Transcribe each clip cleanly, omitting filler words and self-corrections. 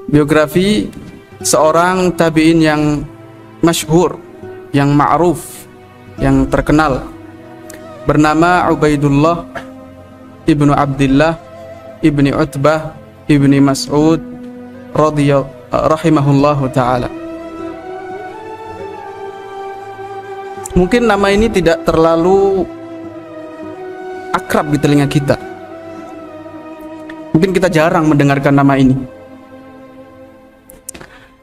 biografi seorang tabi'in yang masyhur, yang ma'ruf, yang terkenal, bernama Ubaidullah ibnu Abdillah ibni Utbah ibni Mas'ud rahimahullahu ta'ala. Mungkin nama ini tidak terlalu akrab di telinga kita. Mungkin kita jarang mendengarkan nama ini.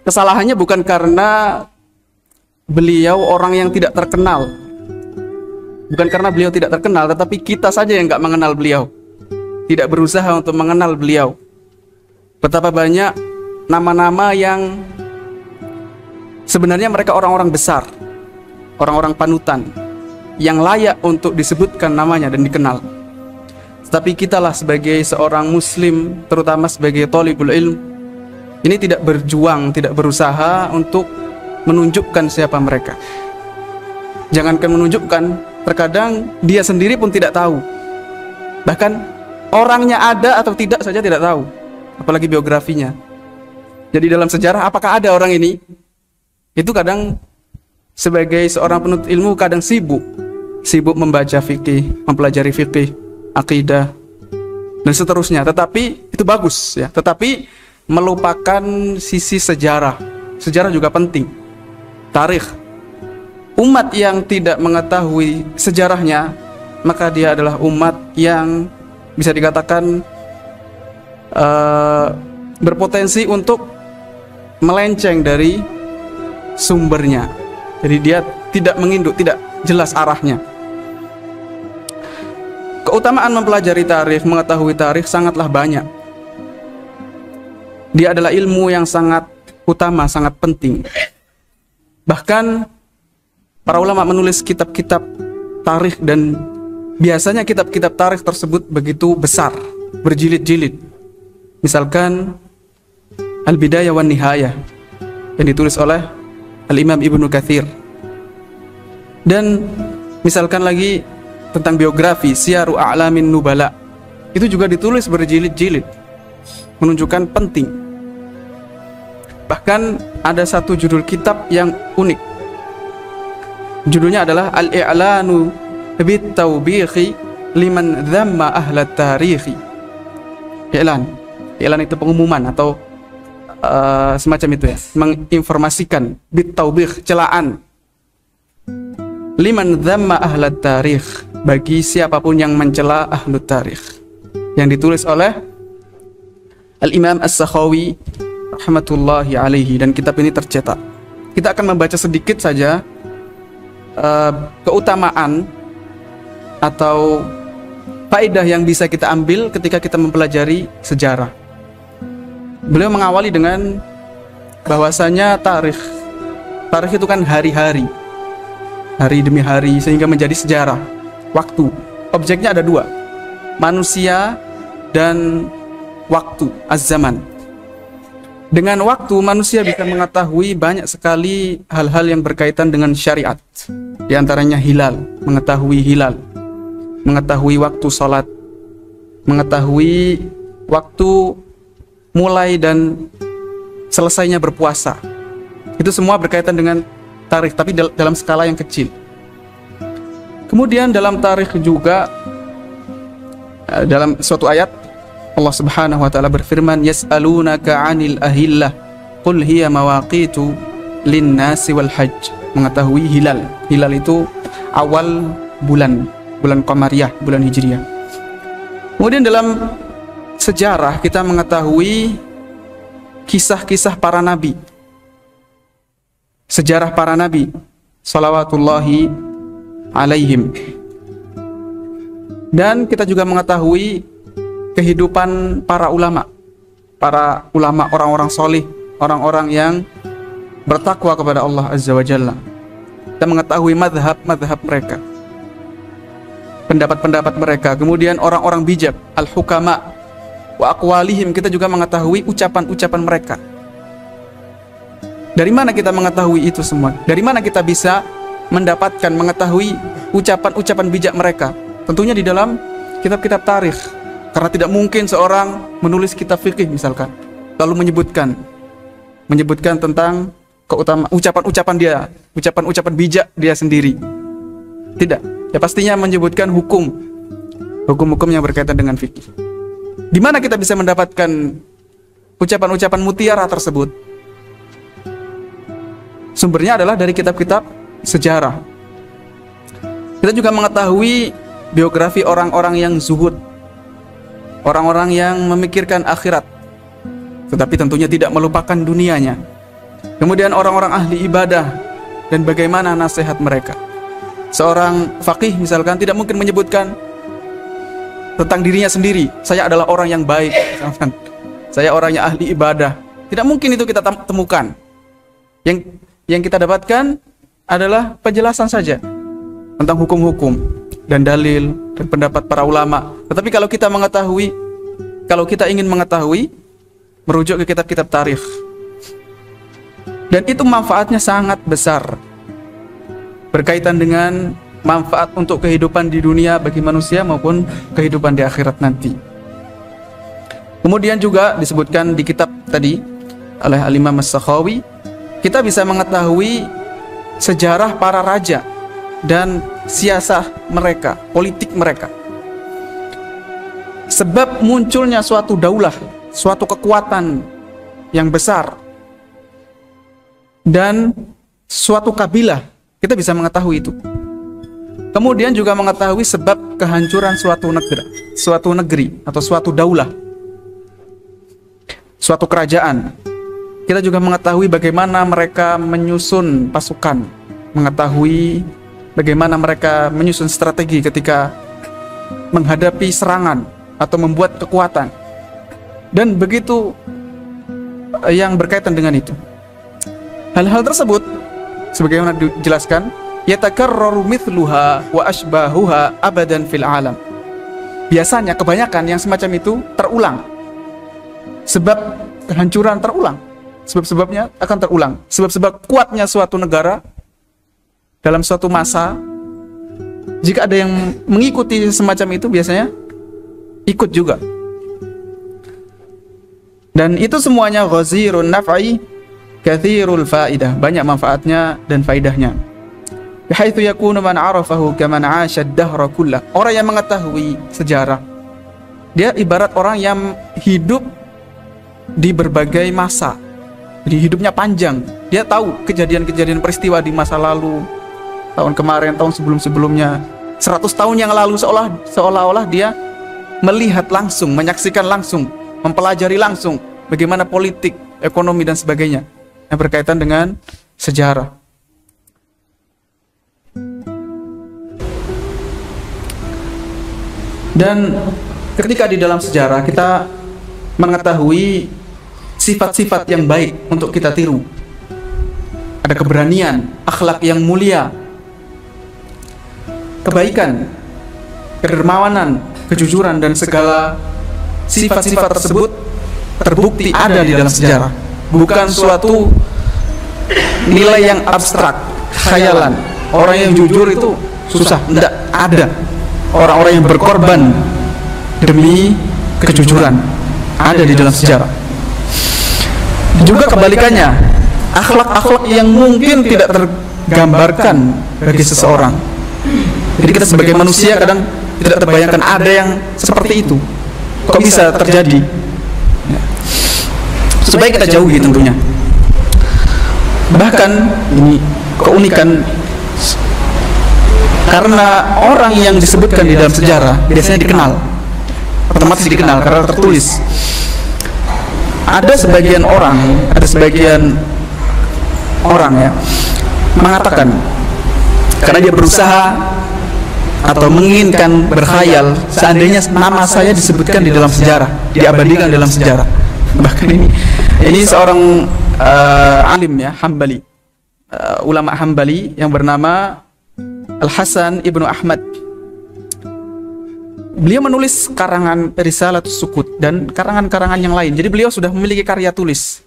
Kesalahannya bukan karena beliau orang yang tidak terkenal, bukan karena beliau tidak terkenal, tetapi kita saja yang nggak mengenal beliau, tidak berusaha untuk mengenal beliau. Betapa banyak nama-nama yang sebenarnya mereka orang-orang besar, orang-orang panutan, yang layak untuk disebutkan namanya dan dikenal. Tapi kitalah sebagai seorang muslim, terutama sebagai thalibul ilm, ini tidak berjuang, tidak berusaha untuk menunjukkan siapa mereka. Jangankan menunjukkan, terkadang dia sendiri pun tidak tahu. Bahkan orangnya ada atau tidak saja tidak tahu, apalagi biografinya. Jadi dalam sejarah, apakah ada orang ini? Itu kadang sebagai seorang penuntut ilmu kadang sibuk membaca fikih, mempelajari fikih, akidah, dan seterusnya. Tetapi itu bagus ya. Tetapi melupakan sisi sejarah. Sejarah juga penting. Tarikh. Umat yang tidak mengetahui sejarahnya, maka dia adalah umat yang bisa dikatakan berpotensi untuk melenceng dari sumbernya. Jadi dia tidak menginduk, tidak jelas arahnya. Keutamaan mempelajari tarikh, mengetahui tarikh sangatlah banyak. Dia adalah ilmu yang sangat utama, sangat penting. Bahkan para ulama menulis kitab-kitab tarikh, dan biasanya kitab-kitab tarikh tersebut begitu besar, berjilid-jilid. Misalkan Al-Bidayah wan Nihayah yang ditulis oleh Al-Imam Ibnu Katsir. Dan misalkan lagi tentang biografi Syiaru A'lamin Nubala, itu juga ditulis berjilid-jilid, menunjukkan penting. Bahkan ada satu judul kitab yang unik. Judulnya adalah Al-I'lanu bit-Tawbihi liman dhamma ahlat tarikhi. I'lan itu pengumuman atau semacam itu ya, menginformasikan, bit-tawbih, celaan, liman dhamma ahlat tarikh, bagi siapapun yang mencela ahlut tarikh, yang ditulis oleh Al-Imam As-Sakhawi rahmatullahi alaihi, dan kitab ini tercetak. Kita akan membaca sedikit saja keutamaan atau faedah yang bisa kita ambil ketika kita mempelajari sejarah. Beliau mengawali dengan bahwasanya tarikh itu kan hari-hari, hari demi hari, sehingga menjadi sejarah. Waktu, objeknya ada dua, manusia dan waktu, az-zaman. Dengan waktu, manusia bisa mengetahui banyak sekali hal-hal yang berkaitan dengan syariat. Di antaranya hilal, mengetahui waktu sholat, mengetahui waktu mulai dan selesainya berpuasa. Itu semua berkaitan dengan tarikh, tapi dalam skala yang kecil. Kemudian dalam tarikh juga, dalam suatu ayat Allah Subhanahu wa taala berfirman, yas'alunaka 'anil ahillah qul hiya mawaqitu lin-nasi wal hajj. Mengetahui hilal. Hilal itu awal bulan qamariyah, bulan hijriyah. Kemudian dalam sejarah kita mengetahui kisah-kisah para nabi. Sejarah para nabi salawatullahi alaihim. Dan kita juga mengetahui kehidupan para ulama, orang-orang solih, orang-orang yang bertakwa kepada Allah Azza wa Jalla. Kita mengetahui madhab mereka, pendapat-pendapat mereka. Kemudian orang-orang bijak, al-hukama wa aqwalihim, kita juga mengetahui ucapan-ucapan mereka. Dari mana kita mengetahui itu semua? Dari mana kita bisa mengetahui ucapan-ucapan bijak mereka? Tentunya di dalam kitab-kitab tarikh. Karena tidak mungkin seorang menulis kitab fikih misalkan, lalu menyebutkan menyebutkan tentang keutamaan ucapan-ucapan dia, ucapan-ucapan bijak dia sendiri. Tidak, ya pastinya menyebutkan hukum-hukum yang berkaitan dengan fikih. Di mana kita bisa mendapatkan ucapan-ucapan mutiara tersebut? Sumbernya adalah dari kitab-kitab sejarah. Kita juga mengetahui biografi orang-orang yang zuhud, orang-orang yang memikirkan akhirat, tetapi tentunya tidak melupakan dunianya. Kemudian orang-orang ahli ibadah dan bagaimana nasihat mereka. Seorang faqih misalkan tidak mungkin menyebutkan tentang dirinya sendiri, saya adalah orang yang baik, misalkan. Saya orangnya ahli ibadah. Tidak mungkin itu kita temukan. Yang kita dapatkan adalah penjelasan saja tentang hukum-hukum dan dalil dan pendapat para ulama. Tetapi kalau kita ingin mengetahui, merujuk ke kitab-kitab tarikh. Dan itu manfaatnya sangat besar, berkaitan dengan manfaat untuk kehidupan di dunia bagi manusia maupun kehidupan di akhirat nanti. Kemudian juga disebutkan di kitab tadi oleh Al-Imam As-Sakhawi, kita bisa mengetahui sejarah para raja dan siasah mereka, politik mereka. Sebab munculnya suatu daulah, suatu kekuatan yang besar dan suatu kabilah, kita bisa mengetahui itu. Kemudian juga mengetahui sebab kehancuran suatu negeri atau suatu daulah, suatu kerajaan. Kita juga mengetahui bagaimana mereka menyusun pasukan, mengetahui bagaimana mereka menyusun strategi ketika menghadapi serangan atau membuat kekuatan, dan begitu yang berkaitan dengan itu. Hal-hal tersebut sebagaimana dijelaskan, yatakarraru mithluha wa ashbahuha abadan fil alam. Biasanya kebanyakan yang semacam itu terulang. Sebab kehancuran terulang, sebab-sebabnya akan terulang. Sebab-sebab kuatnya suatu negara dalam suatu masa, jika ada yang mengikuti semacam itu, biasanya ikut juga. Dan itu semuanya ghazirun naf'i kathirul faidah, banyak manfaatnya dan faidahnya. Bihaitsu yakunu man 'arafahu kaman 'asha ad-dahra kullah. Orang yang mengetahui sejarah, dia ibarat orang yang hidup di berbagai masa. Jadi hidupnya panjang. Dia tahu kejadian-kejadian peristiwa di masa lalu, tahun kemarin, tahun sebelum-sebelumnya, 100 tahun yang lalu, seolah-olah dia melihat langsung, menyaksikan langsung, mempelajari langsung bagaimana politik, ekonomi dan sebagainya yang berkaitan dengan sejarah. Dan ketika di dalam sejarah kita mengetahui sifat-sifat yang baik untuk kita tiru, ada keberanian, akhlak yang mulia, kebaikan, kedermawanan, kejujuran, dan segala sifat-sifat tersebut terbukti ada di dalam sejarah. Bukan suatu nilai yang abstrak, khayalan. Orang yang jujur itu susah, tidak ada. Orang-orang yang berkorban demi kejujuran ada di dalam sejarah. Juga kebalikannya, akhlak-akhlak yang mungkin tidak tergambarkan bagi seseorang. Jadi kita sebagai manusia kadang tidak terbayangkan ada yang seperti itu. Kok bisa terjadi? Supaya kita jauhi tentunya. Bahkan ini keunikan, karena orang yang disebutkan di dalam sejarah biasanya dikenal, otomatis dikenal karena tertulis. Ada sebagian orang ya mengatakan, karena dia berusaha atau menginginkan, berkhayal, seandainya nama saya disebutkan di dalam sejarah, diabadikan dalam sejarah. Bahkan ini seorang alim ya, Hambali, ulama Hambali yang bernama Al-Hasan Ibnu Ahmad. Beliau menulis karangan Risalatus Sukut dan karangan-karangan yang lain. Jadi beliau sudah memiliki karya tulis,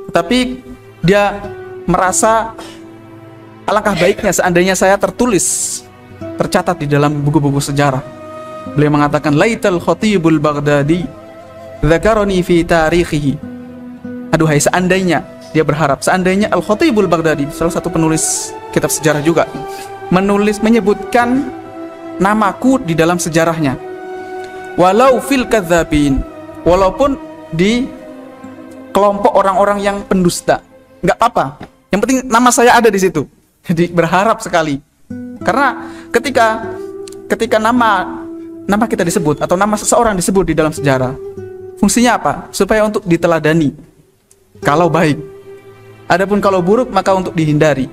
tapi dia merasa alangkah baiknya seandainya saya tercatat di dalam buku-buku sejarah. Beliau mengatakan, laital khatibul Baghdadi dzakarani fi tarikhihi. Aduhai seandainya dia berharap seandainya Al-Khatibul Baghdadi, salah satu penulis kitab sejarah juga, menyebutkan namaku di dalam sejarahnya, walau fil kadzabin, walaupun di kelompok orang-orang yang pendusta, nggak apa-apa, yang penting nama saya ada di situ. Jadi berharap sekali, karena ketika nama kita disebut atau nama seseorang disebut di dalam sejarah, fungsinya apa? Supaya untuk diteladani kalau baik, adapun kalau buruk maka untuk dihindari.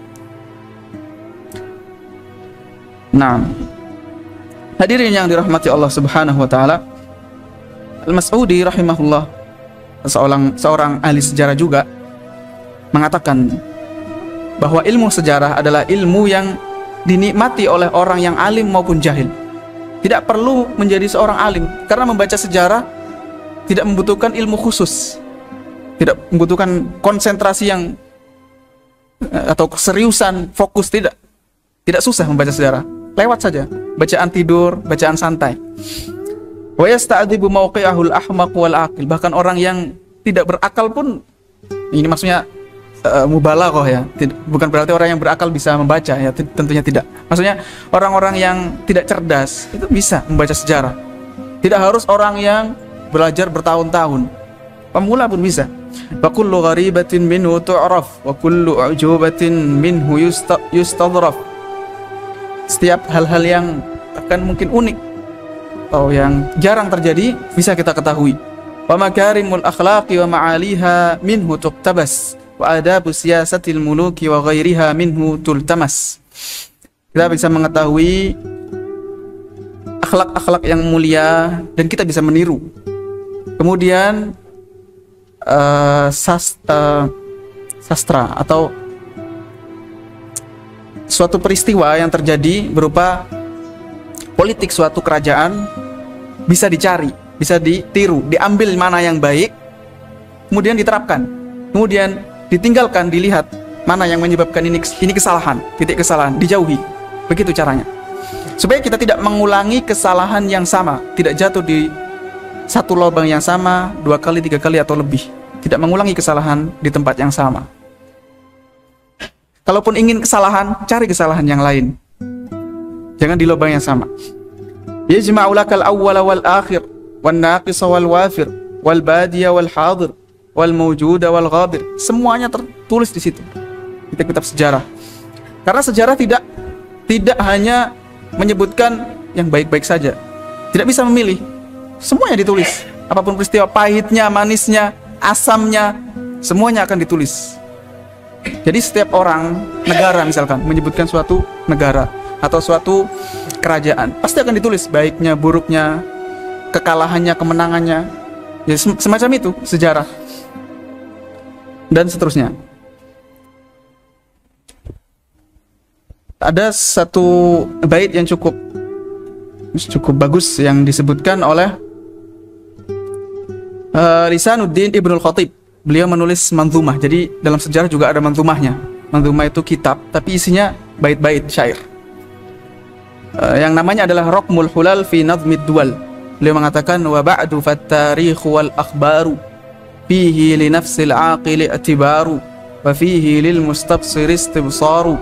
Nah, hadirin yang dirahmati Allah Subhanahu wa taala, Al-Mas'udi rahimahullah, seorang ahli sejarah juga, mengatakan bahwa ilmu sejarah adalah ilmu yang dinikmati oleh orang yang alim maupun jahil. Tidak perlu menjadi seorang alim, karena membaca sejarah tidak membutuhkan ilmu khusus, tidak membutuhkan konsentrasi yang atau keseriusan, fokus, tidak susah membaca sejarah, lewat saja, bacaan tidur, bacaan santai. Wa yasta'dzibu mawqi'ahul ahmaq wal aqil, bahkan orang yang tidak berakal pun, ini maksudnya mubalaghah ya, bukan berarti orang yang berakal bisa membaca ya, tentunya tidak. Maksudnya orang-orang yang tidak cerdas itu bisa membaca sejarah. Tidak harus orang yang belajar bertahun-tahun, pemula pun bisa. Wa kullu gharibatin minhu tu'raf wa kullu ujubatin minhu yustadhraf. Setiap hal-hal yang akan mungkin unik atau yang jarang terjadi bisa kita ketahui. Wa makarimul akhlaqi wa ma'aliha minhu tuqtabas wa adabu siyasatil muluki wa ghairiha minhu tultamas. Kita bisa mengetahui akhlak-akhlak yang mulia dan kita bisa meniru. Kemudian sastra atau suatu peristiwa yang terjadi berupa politik suatu kerajaan bisa dicari, bisa ditiru, diambil mana yang baik, kemudian diterapkan, kemudian ditinggalkan, dilihat mana yang menyebabkan ini kesalahan, titik kesalahan, dijauhi. Begitu caranya, supaya kita tidak mengulangi kesalahan yang sama, tidak jatuh di satu lubang yang sama 2 kali, 3 kali atau lebih, tidak mengulangi kesalahan di tempat yang sama. Kalaupun ingin kesalahan, cari kesalahan yang lain, jangan di lubang yang sama. Yajma'u lakal awwala wal akhir wan naqisa wal wafir wal badiya wal hadir wal mawjuda wal ghadir. Semuanya tertulis di situ, di kitab sejarah. Karena sejarah tidak hanya menyebutkan yang baik-baik saja, tidak bisa memilih, semuanya ditulis. Apapun peristiwa, pahitnya, manisnya, asamnya, semuanya akan ditulis. Jadi setiap orang, negara misalkan, menyebutkan suatu negara atau suatu kerajaan, pasti akan ditulis baiknya, buruknya, kekalahannya, kemenangannya, ya semacam itu sejarah, dan seterusnya. Ada satu bait yang cukup bagus yang disebutkan oleh Lisanuddin Ibnul Khatib. Beliau menulis manzumah. Jadi dalam sejarah juga ada manzumahnya. Manzumah itu kitab, tapi isinya bait-bait syair. Yang namanya adalah Raqmul Hulal fi Nazmid Dual. Beliau mengatakan, wa ba'du fat-tarikhu wal akhbaru fihi li nafsil aqili i'tibaru wa fihi lil mustabsir istibsaru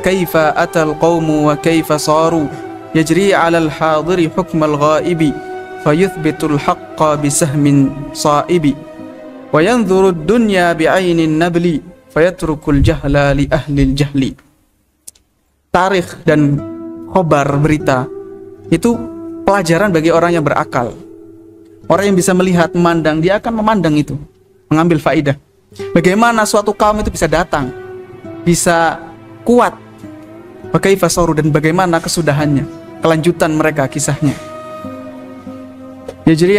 kaifa atal qawmu wa kaifa saru yajri 'ala al-hadiri hukm al-ghaibi fayuthbitul haqqa bisahmin sa'ibi wa yanzuru ad-dunya bi'ainin nabli fayatrukul jahla li ahli al-jahli. Tarikh dan khobar, berita, itu pelajaran bagi orang yang berakal. Orang yang bisa melihat, memandang, dia akan memandang itu, mengambil faidah. Bagaimana suatu kaum itu bisa datang, bisa kuat, wa kaifa saru, dan bagaimana kesudahannya, kelanjutan mereka, kisahnya. Yujri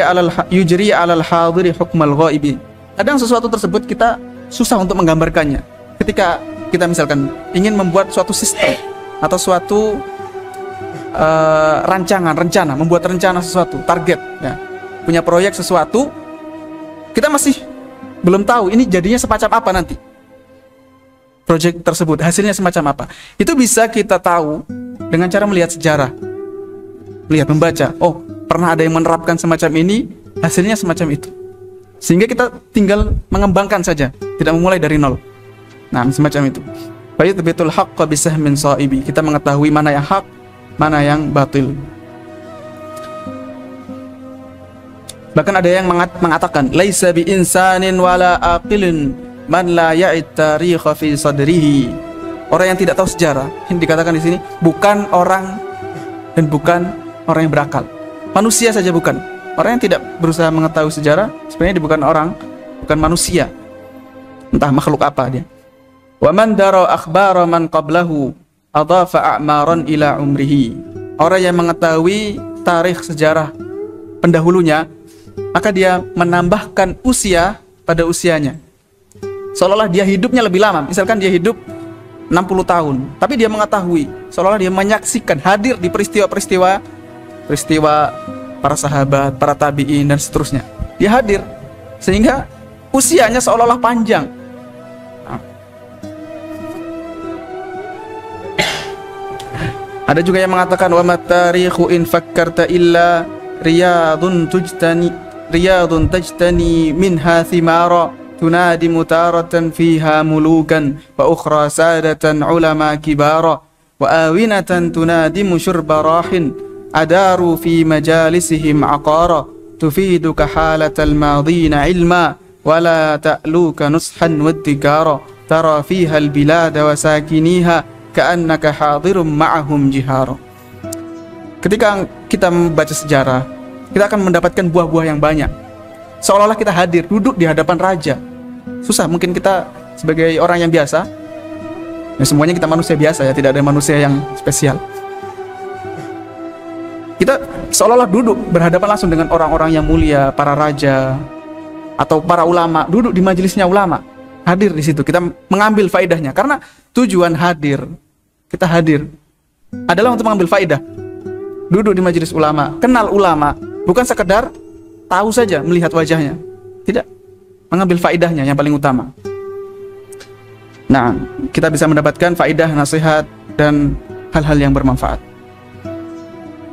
'alal hadiri hukmal ghaibi. Kadang sesuatu tersebut kita susah untuk menggambarkannya. Ketika kita misalkan ingin membuat suatu sistem atau suatu rencana, membuat rencana sesuatu, target ya, punya proyek sesuatu, kita masih belum tahu ini jadinya semacam apa nanti, proyek tersebut hasilnya semacam apa. Itu bisa kita tahu dengan cara melihat sejarah, membaca, oh pernah ada yang menerapkan semacam ini, hasilnya semacam itu. Sehingga kita tinggal mengembangkan saja, tidak memulai dari nol. Nah, semacam itu. Fayuthbitul haqqa bisahmin shaibi. Kita mengetahui mana yang hak, mana yang batil. Bahkan ada yang mengatakan, laisa bi insanin wala aqilin man la ya'id tarikha fi sadrihi. Orang yang tidak tahu sejarah, yang dikatakan di sini bukan orang dan bukan orang yang berakal. Manusia saja bukan. Orang yang tidak berusaha mengetahui sejarah sebenarnya dia bukan orang, bukan manusia. Entah makhluk apa dia. Wa man dara akhbara man qablahu adhafa a'maran ila umrihi. Orang yang mengetahui tarikh sejarah pendahulunya, maka dia menambahkan usia pada usianya. Seolah-olah dia hidupnya lebih lama. Misalkan dia hidup 60 tahun, tapi dia mengetahui, seolah-olah dia menyaksikan, hadir di peristiwa para sahabat, para tabi'in dan seterusnya. Dia hadir sehingga usianya seolah-olah panjang. Ada juga yang mengatakan wa matarikhu in fakkarta illa riyadun tajtani minha thimara tunadi mutaratan fiha mulukan wa ukhra sadatan ulama kibara wa awinatan tunadimu syurba rahin adaru fi majalisihim aqara tufiduka halatal madina ilma wala ta'luka nushan waddikara tara fiha albilada wa sakiniha ka'annaka hadirum ma'ahum jihara. Ketika kita membaca sejarah, kita akan mendapatkan buah-buah yang banyak. Seolah-olah kita hadir, duduk di hadapan raja. Susah, mungkin kita sebagai orang yang biasa, ya semuanya kita manusia biasa ya, tidak ada manusia yang spesial. Kita seolah-olah duduk berhadapan langsung dengan orang-orang yang mulia, para raja atau para ulama, duduk di majelisnya ulama, hadir di situ. Kita mengambil faedahnya karena tujuan hadir, kita hadir adalah untuk mengambil faedah. Duduk di majelis ulama, kenal ulama, bukan sekedar tahu saja melihat wajahnya, tidak, mengambil faedahnya yang paling utama. Nah, kita bisa mendapatkan faedah, nasihat dan hal-hal yang bermanfaat.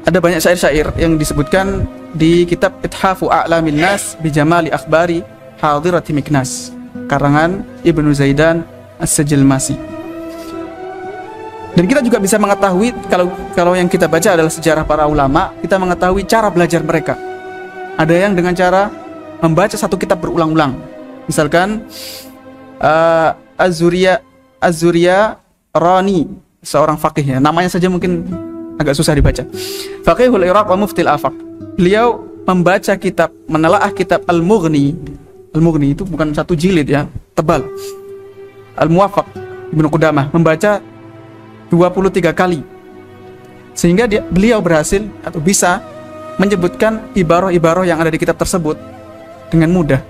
Ada banyak syair-syair yang disebutkan di kitab Ithafu A'lamin Nas bi Jamali Akhbari Hadirati Miknas, karangan Ibnu Zaidan As-Sajilmasi. Dan kita juga bisa mengetahui, kalau yang kita baca adalah sejarah para ulama, kita mengetahui cara belajar mereka. Ada yang dengan cara membaca satu kitab berulang-ulang. Misalkan Az-Zuriya Rani, seorang faqih ya. Namanya saja mungkin agak susah dibaca. Faqihul Iraq wa Muftil Afaq. Beliau membaca kitab, menelaah kitab Al-Mughni. Al-Mughni itu bukan satu jilid ya, tebal. Al-Muwaffaq Ibnu Qudamah membaca 23 kali. Sehingga beliau berhasil atau bisa menyebutkan ibarah-ibarah yang ada di kitab tersebut dengan mudah,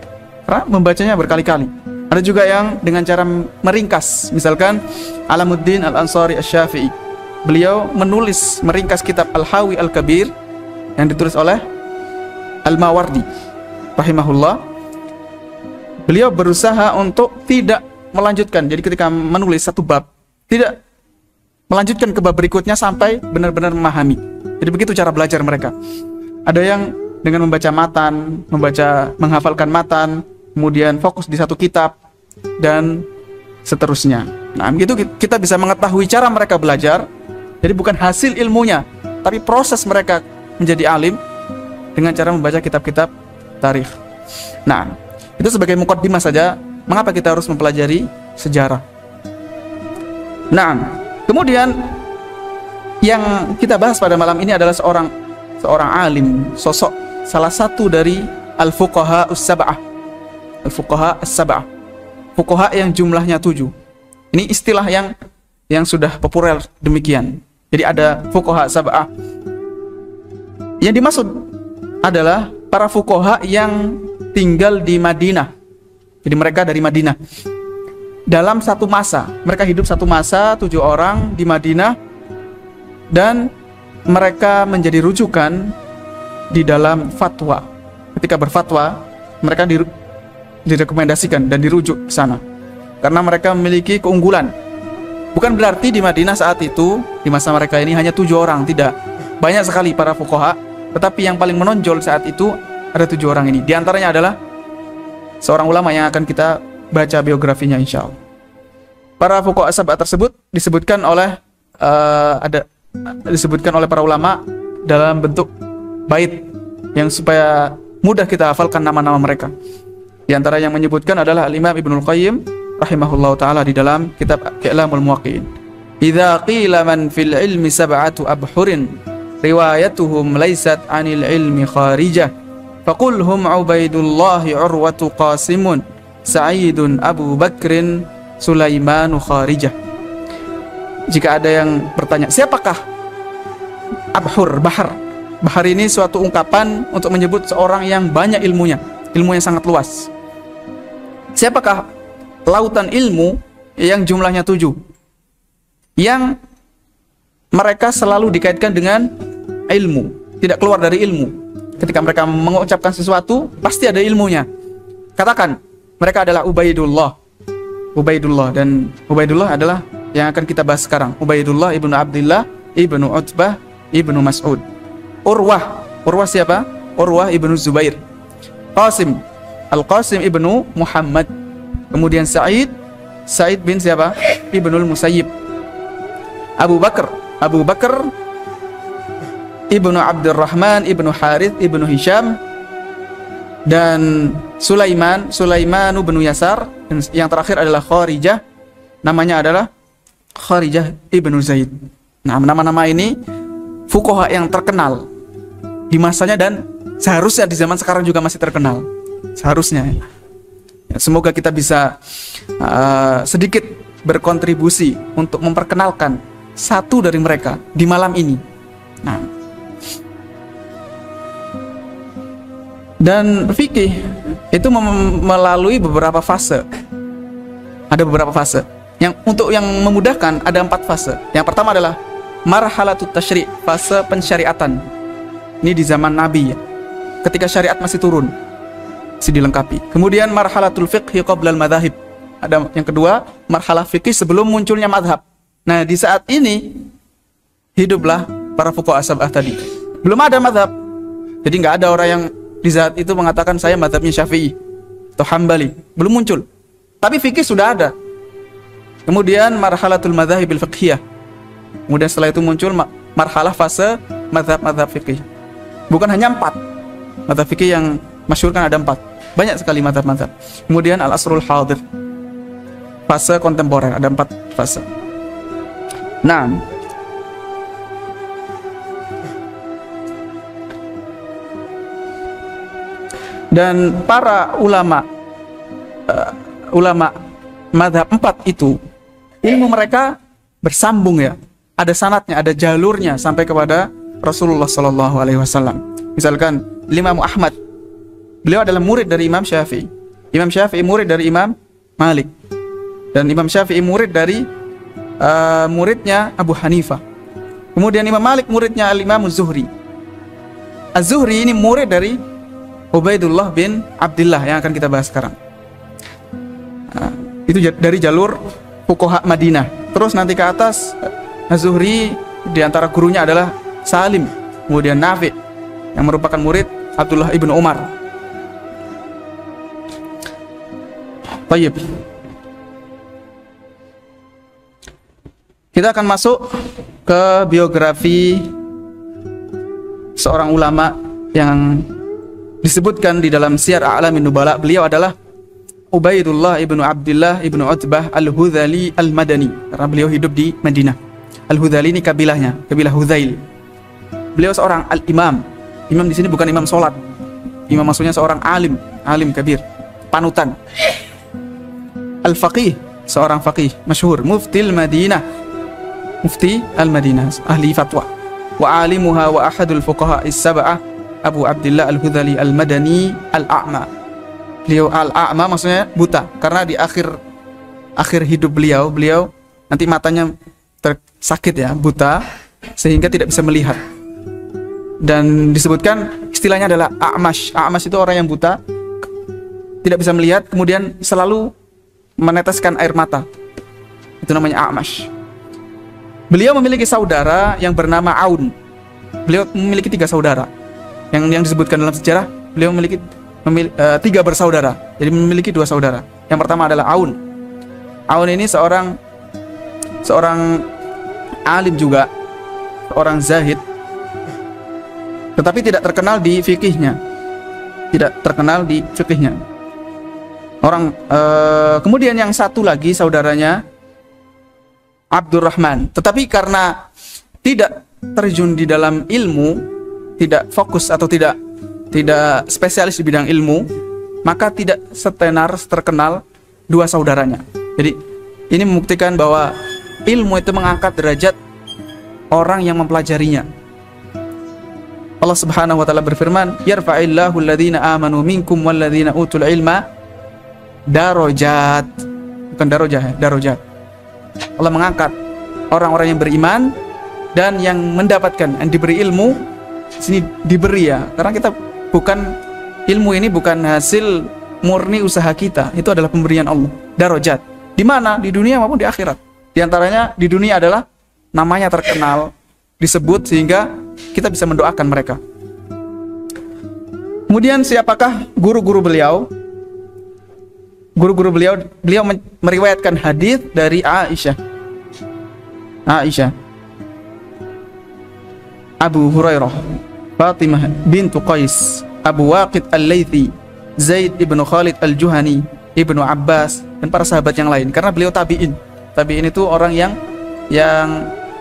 karena membacanya berkali-kali. Ada juga yang dengan cara meringkas, misalkan Alamuddin Al-Ansari Asy-Syafi'i. Beliau meringkas kitab Al-Hawi Al-Kabir yang ditulis oleh Al-Mawardi rahimahullah. Beliau berusaha untuk tidak melanjutkan. Jadi ketika menulis satu bab, tidak melanjutkan ke bab berikutnya sampai benar-benar memahami. Jadi begitu cara belajar mereka. Ada yang dengan membaca matan, menghafalkan matan, kemudian fokus di satu kitab, dan seterusnya. Nah, begitu kita bisa mengetahui cara mereka belajar. Jadi bukan hasil ilmunya, tapi proses mereka menjadi alim dengan cara membaca kitab-kitab tarikh. Nah, itu sebagai muqaddimah saja mengapa kita harus mempelajari sejarah. Nah, kemudian yang kita bahas pada malam ini adalah seorang alim, sosok salah satu dari al-fuqaha as-sab'ah. Al-fuqaha as-sab'ah. Fuqaha yang jumlahnya 7. Ini istilah yang sudah populer demikian. Jadi ada fuqaha sab'ah. Yang dimaksud adalah para fuqaha yang tinggal di Madinah. Jadi mereka dari Madinah. Dalam satu masa, mereka hidup satu masa 7 orang di Madinah, dan mereka menjadi rujukan di dalam fatwa. Ketika berfatwa, mereka direkomendasikan dan dirujuk ke sana karena mereka memiliki keunggulan. Bukan berarti di Madinah saat itu, di masa mereka ini hanya 7 orang, tidak. Banyak sekali para fuqaha, tetapi yang paling menonjol saat itu ada 7 orang ini. Di antaranya adalah seorang ulama yang akan kita baca biografinya insya Allah. Para fuqaha sab'ah tersebut disebutkan oleh disebutkan oleh para ulama dalam bentuk bait yang supaya mudah kita hafalkan nama-nama mereka. Di antara yang menyebutkan adalah Al-Imam Ibnul Qayyim rahimahullahu taala di dalam kitab I'lamul Muwaqqi'in. Idza qila man fil ilmi sab'atu abhurin riwayatuhum laysat 'anil ilmi kharijah faqul hum Ubaidullah Urwatu Qasimun Sa'idun Abu Bakrin Sulaimanu Kharijah. Jika ada yang bertanya, siapakah abhur, bahar? Bahar ini suatu ungkapan untuk menyebut seorang yang banyak ilmunya, ilmu yang sangat luas. Siapakah lautan ilmu yang jumlahnya 7, yang mereka selalu dikaitkan dengan ilmu, tidak keluar dari ilmu. Ketika mereka mengucapkan sesuatu, pasti ada ilmunya. Katakan, mereka adalah Ubaidullah, dan Ubaidullah adalah yang akan kita bahas sekarang. Ubaidullah ibnu Abdillah ibnu Utbah ibnu Mas'ud. Urwah siapa? Urwah ibnu Zubair. Qasim, Al-Qasim ibnu Muhammad. Kemudian Sa'id bin siapa? Ibnul Musayyib. Abu Bakar ibnu Abdurrahman ibnu Harith ibnu Hisham. Dan Sulaiman bin Yasar. Dan yang terakhir adalah Kharijah, namanya adalah Kharijah ibnu Zaid. Nah, nama-nama ini fuqaha yang terkenal di masanya dan seharusnya di zaman sekarang juga masih terkenal. Seharusnya ya, semoga kita bisa sedikit berkontribusi untuk memperkenalkan satu dari mereka di malam ini. Nah, dan fikih itu melalui beberapa fase. Ada beberapa fase. Untuk yang memudahkan ada 4 fase. Yang pertama adalah marhalatut tasyri', fase pensyariatan. Ini di zaman Nabi ya. Ketika syariat masih turun, masih dilengkapi. Kemudian marhalatul fiqhi qabla al-madzahib. Ada yang kedua, marhalah fikih sebelum munculnya madhab. Nah, di saat ini hiduplah para fuqaha sab'ah tadi. Belum ada madhab. Jadi nggak ada orang yang di saat itu mengatakan saya madhabnya Syafi'i atau Hambali. Belum muncul. Tapi fikih sudah ada. Kemudian marhalatul madzahibil fiqhiyah. Kemudian setelah itu muncul marhalah fase madhab-madhab fikih. Bukan hanya 4. Madhab fikih yang masyhur kan ada 4. Banyak sekali madhab-madhab. Kemudian al-asrul hadir. Fase kontemporer, ada 4 fase. Nah, dan para ulama madhab 4 itu ilmu mereka bersambung ya, ada sanadnya, ada jalurnya sampai kepada Rasulullah Sallallahu Alaihi Wasallam. Misalkan Imam Ahmad, beliau adalah murid dari Imam Syafi'i. Imam Syafi'i murid dari Imam Malik, dan Imam Syafi'i murid dari muridnya Abu Hanifah. Kemudian Imam Malik muridnya Al-Imam Az-Zuhri. Az-Zuhri ini murid dari Ubaidullah bin Abdillah yang akan kita bahas sekarang. Itu dari jalur fuqaha Madinah. Terus nanti ke atas Az-Zuhri di antara gurunya adalah Salim, kemudian Nafi yang merupakan murid Abdullah ibnu Umar. Baik. Kita akan masuk ke biografi seorang ulama yang disebutkan di dalam Syiar A'lamin Nubala. Beliau adalah Ubaidullah ibnu Abdillah ibnu Utbah al-Hudhali al-Madani, karena beliau hidup di Madinah. Al-Hudhali ini kabilah Hudzail. Beliau seorang al-imam. Imam di sini bukan imam sholat. Imam maksudnya seorang alim kabir, panutan. Al-faqih, seorang faqih masyhur, mufti al-Madinah, ahli fatwa. Wa alimuha wa ahadul fuqaha is-sab'ah Abu Abdillah al-Hudhali al-Madani al-A'ma. Beliau al-a'ma maksudnya buta, karena di akhir hidup beliau nanti matanya sakit ya, buta sehingga tidak bisa melihat. Dan disebutkan istilahnya adalah a'mash. A'mash itu orang yang buta, tidak bisa melihat, kemudian selalu meneteskan air mata. Itu namanya a'mash. Beliau memiliki saudara yang bernama Aun. Beliau memiliki 3 saudara. Yang disebutkan dalam sejarah, beliau memiliki tiga bersaudara. Jadi memiliki dua saudara. Yang pertama adalah Aun. Aun ini seorang alim juga, seorang zahid, tetapi tidak terkenal di fikihnya. Kemudian yang satu lagi saudaranya Abdurrahman, tetapi karena tidak terjun di dalam ilmu, tidak fokus atau tidak spesialis di bidang ilmu, maka tidak setenar terkenal dua saudaranya. Jadi ini membuktikan bahwa ilmu itu mengangkat derajat orang yang mempelajarinya. Allah Subhanahu wa taala berfirman, "Yarfa'illahu alladhina amanu minkum walladhina utul ilma darajat." Bukan darajah, darajat. Allah mengangkat orang-orang yang beriman dan yang mendapatkan, yang diberi ilmu. Sini diberi ya, karena kita ilmu ini bukan hasil murni usaha kita, itu adalah pemberian Allah. Darajat. Di mana? Di dunia maupun di akhirat. Di antaranya di dunia adalah namanya terkenal, disebut sehingga kita bisa mendoakan mereka. Kemudian siapakah guru-guru beliau? Guru-guru beliau meriwayatkan hadis dari Aisyah, Abu Hurairah, Fatimah bintu Qais, Abu Waqid al-Laythi, Zaid ibn Khalid al-Juhani, Ibnu Abbas, dan para sahabat yang lain. Karena beliau tabi'in. Tabi'in itu orang yang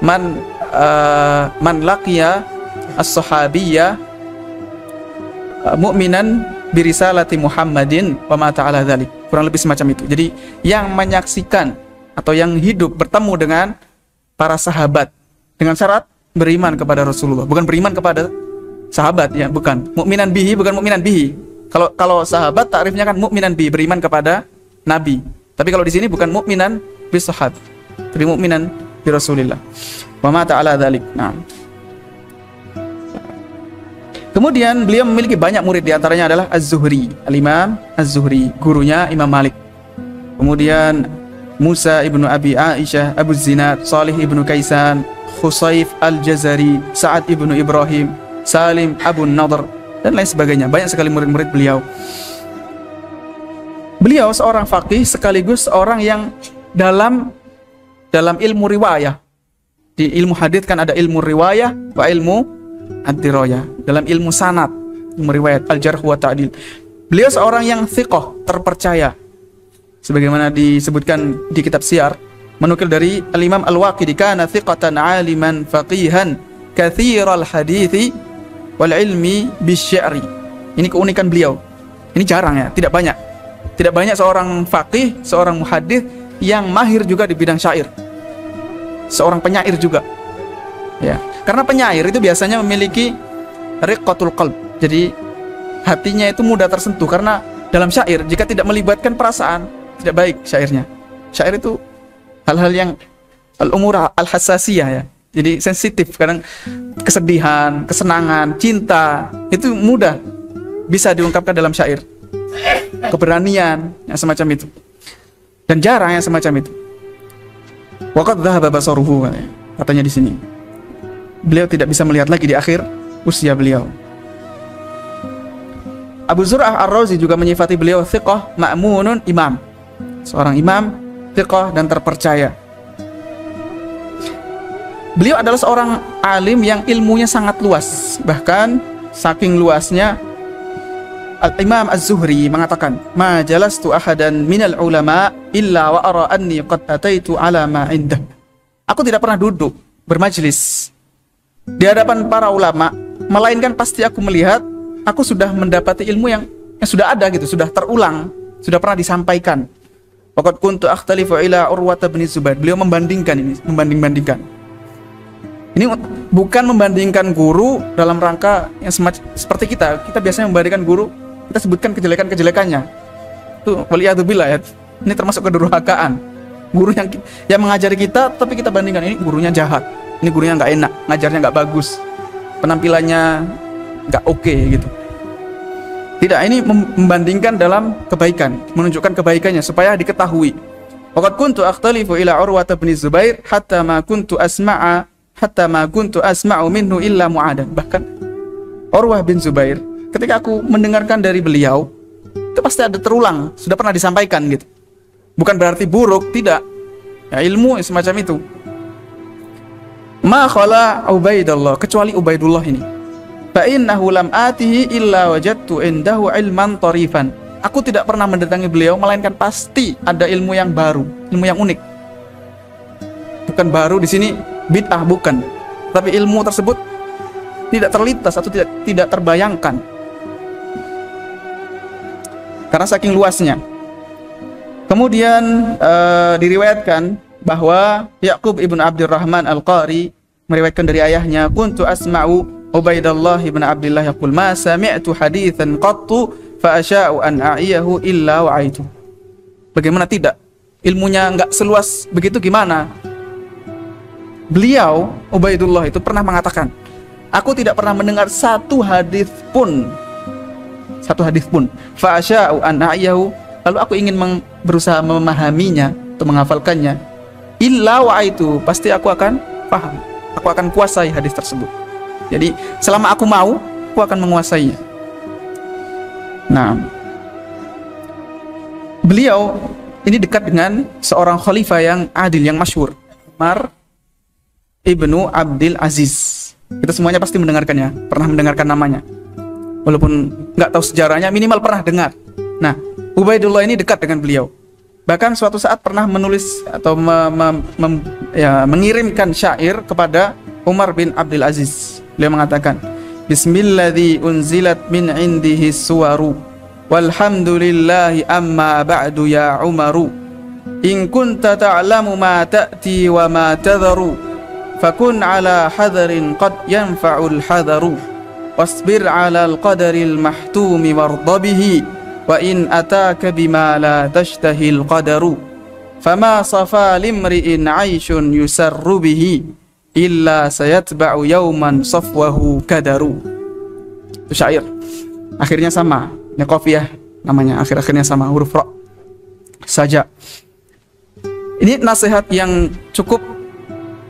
man laqiya as-sahabiyya mu'minan birisalati Muhammadin wa mata ala dzalik. Kurang lebih semacam itu. Jadi yang menyaksikan atau yang hidup bertemu dengan para sahabat dengan syarat beriman kepada Rasulullah, bukan beriman kepada sahabat ya, bukan. Mukminan bihi, bukan mukminan bihi. Kalau sahabat takrifnya kan mukminan bihi, beriman kepada Nabi. Tapi kalau di sini bukan mukminan bi sahabat, tapi mukminan bi Rasulillah. Wa mata ala dzalik. Nah. Kemudian beliau memiliki banyak murid, di antaranya adalah Az-Zuhri, Al-Imam Az-Zuhri, gurunya Imam Malik. Kemudian Musa ibnu Abi Aisyah, Abu Zinad, Salih ibnu Kaisan, Khusayf Al-Jazari, Sa'ad ibnu Ibrahim, Salim Abu Nadhr, dan lain sebagainya. Banyak sekali murid-murid beliau. Beliau seorang faqih sekaligus seorang yang dalam ilmu riwayah. Di ilmu hadits kan ada ilmu riwayah wa ilmu ad-dirayah. Dalam ilmu sanad, ilmu riwayat, al-jarh wa ta'dil. Beliau seorang yang thiqah, terpercaya. Sebagaimana disebutkan di kitab Siyar, menukil dari Al-Imam Al-Waqidi, kana thiqatan 'aliman faqihan katsiral hadithi wal ilmi bisy'ri. Ini keunikan beliau. Ini jarang ya, tidak banyak. Tidak banyak seorang faqih, seorang muhaddits yang mahir juga di bidang syair. Seorang penyair juga. Ya, karena penyair itu biasanya memiliki riqqatul qalb. Jadi hatinya itu mudah tersentuh, karena dalam syair jika tidak melibatkan perasaan tidak baik syairnya. Syair itu hal-hal yang al-umur al-hassasiyah ya. Jadi sensitif, kadang kesedihan, kesenangan, cinta itu mudah bisa diungkapkan dalam syair. Keberanian yang semacam itu. Dan jarang yang semacam itu. Waqad dhahaba basaruhu, katanya di sini. Beliau tidak bisa melihat lagi di akhir usia beliau. Abu Zur'ah Ar-Razi juga menyifati beliau thiqah ma'munun imam. Seorang imam, thiqah dan terpercaya. Beliau adalah seorang alim yang ilmunya sangat luas. Bahkan saking luasnya, Al-Imam Az-Zuhri mengatakan, "Ma jalastu ahadan minal ulama illa wa ara anni qad ataitu ala ma indah." Aku tidak pernah duduk bermajlis di hadapan para ulama, melainkan pasti aku melihat aku sudah mendapati ilmu yang sudah ada gitu, sudah terulang, sudah pernah disampaikan. Waqad kuntu akhtalifu ila Urwah bin Zubair. Beliau membandingkan ini, membanding-bandingkan. Ini bukan membandingkan guru dalam rangka yang seperti kita. Kita biasanya membandingkan guru, kita sebutkan kejelekan-kejelekannya. Itu waliyadzubillah ya. Ini termasuk kedurhakaan. Guru yang mengajari kita, tapi kita bandingkan, ini gurunya jahat, ini gurunya nggak enak, ngajarnya nggak bagus, penampilannya nggak oke gitu. Tidak, ini membandingkan dalam kebaikan, menunjukkan kebaikannya supaya diketahui. Waqad kuntu akhtalifu ila Urwah bin Zubair hatta ma kuntu asma'u minhu illa mu'adan. Bahkan Urwah bin Zubair ketika aku mendengarkan dari beliau, itu pasti ada terulang, sudah pernah disampaikan gitu. Bukan berarti buruk, tidak. Ya, ilmu semacam itu. Ma khala Ubaidullah, kecuali Ubaidullah ini. Fa innahu lam atihi illa wajadtu indahu ilman tarifan. Aku tidak pernah mendatangi beliau melainkan pasti ada ilmu yang baru, ilmu yang unik. Bukan baru di sini bid'ah, bukan. Tapi ilmu tersebut tidak terlintas atau tidak terbayangkan. Karena saking luasnya. Kemudian diriwayatkan bahwa Yaqub ibn Abdurrahman al-Qari meriwayatkan dari ayahnya, kuntu asma'u Ubaidullah ibn Abdullah yaqul ma sami'tu haditsan qattu fa asya'u an a'iyahu illa wa'aitu. Bagaimana tidak? Ilmunya enggak seluas begitu gimana? Beliau Ubaidullah itu pernah mengatakan, aku tidak pernah mendengar satu hadis pun fa asya'u an a'iyahu, lalu aku ingin berusaha memahaminya atau menghafalkannya, illa wa'aitu, pasti aku akan paham, aku akan kuasai hadis tersebut. Jadi selama aku mau, aku akan menguasainya. Nah, beliau ini dekat dengan seorang khalifah yang adil, yang masyhur, Umar ibnu Abdul Aziz. Kita semuanya pasti mendengarkannya, pernah mendengarkan namanya. Walaupun nggak tahu sejarahnya, minimal pernah dengar. Nah, Ubaidullah ini dekat dengan beliau. Bahkan suatu saat pernah menulis atau mengirimkan syair kepada Umar bin Abdul Aziz. Beliau mengatakan, Bismilladzi unzilat min indihi suwaru walhamdulillahi amma ba'du ya Umaru, in kunta ta'lamu ma ta'ti wa ma tadharu fakun ala hadarin qad yanfa'ul hadaru wasbir ala al-qadaril mahtumi wardabihi wa in ataka bima la tashtahil qadaru fama safa limri'in 'aishun yusarru bihi illa sayatba'u yauman safwahu kadaru. Itu syair. Akhirnya sama, ya qafiyah namanya, akhir-akhirnya sama, huruf ra saja. Ini nasihat yang cukup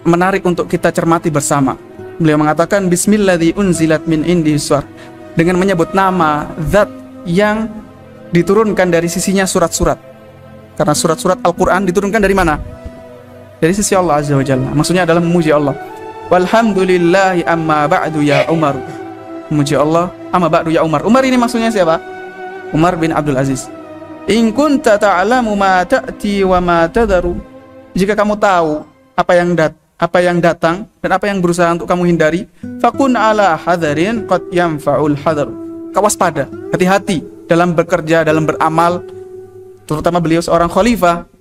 menarik untuk kita cermati bersama. Beliau mengatakan bismilladzi unzilat min indi suwar, dengan menyebut nama zat yang diturunkan dari sisinya surat-surat. Karena surat-surat Al-Qur'an diturunkan dari mana? Dari sisi Allah Azza wa Jalla. Maksudnya adalah memuji Allah. Walhamdulillahi amma ba'du ya Umar. Memuji Allah amma ba'du ya Umar. Umar ini maksudnya siapa? Umar bin Abdul Aziz. In kunta ta'lamu ma ta'ti wa ma tadharu. Jika kamu tahu apa yang datang dan apa yang berusaha untuk kamu hindari, fakun ala hadarin qad yanfa'ul hadar. Kau waspada, hati-hati dalam bekerja, dalam beramal. Terutama beliau seorang khalifah